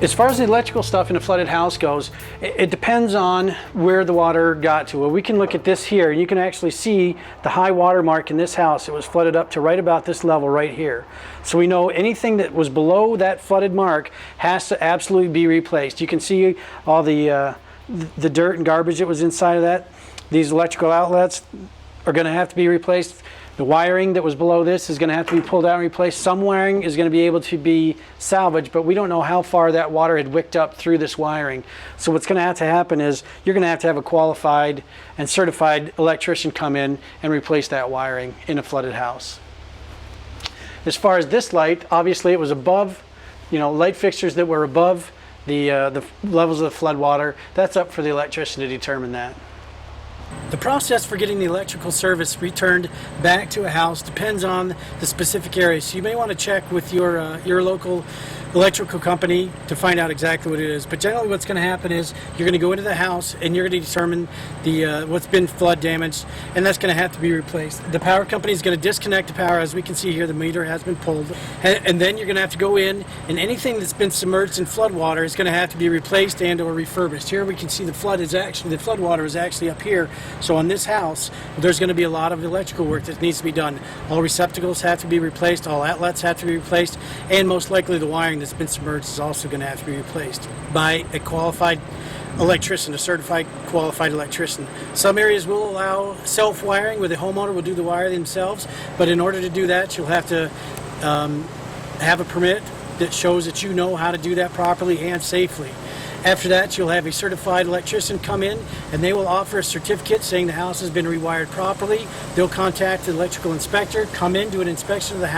As far as the electrical stuff in a flooded house goes, it depends on where the water got to. Well, we can look at this here, and you can actually see the high water mark in this house. It was flooded up to right about this level right here. So we know anything that was below that flooded mark has to absolutely be replaced. You can see all the dirt and garbage that was inside of that. These electrical outlets are going to have to be replaced. The wiring that was below this is going to have to be pulled out and replaced. Some wiring is going to be able to be salvaged, but we don't know how far that water had wicked up through this wiring. So what's going to have to happen is you're going to have a qualified and certified electrician come in and replace that wiring in a flooded house. As far as this light, obviously it was above, light fixtures that were above the levels of the flood water. That's up for the electrician to determine that. The process for getting the electrical service returned back to a house depends on the specific area. So you may want to check with your local electrical company to find out exactly what it is. But generally what's going to happen is you're going to go into the house and you're going to determine what's been flood damaged, and that's going to have to be replaced. The power company is going to disconnect the power. As we can see here, the meter has been pulled. And then you're going to have to go in, and anything that's been submerged in flood water is going to have to be replaced and or refurbished. Here we can see the flood water is actually up here. So on this house, there's going to be a lot of electrical work that needs to be done. All receptacles have to be replaced, all outlets have to be replaced, and most likely the wiring that's been submerged is also going to have to be replaced by a qualified electrician, a certified qualified electrician. Some areas will allow self-wiring where the homeowner will do the wire themselves, but in order to do that, you'll have to have a permit that shows that you know how to do that properly and safely. After that, you'll have a certified electrician come in, and they will offer a certificate saying the house has been rewired properly. They'll contact the electrical inspector, come in, do an inspection of the house.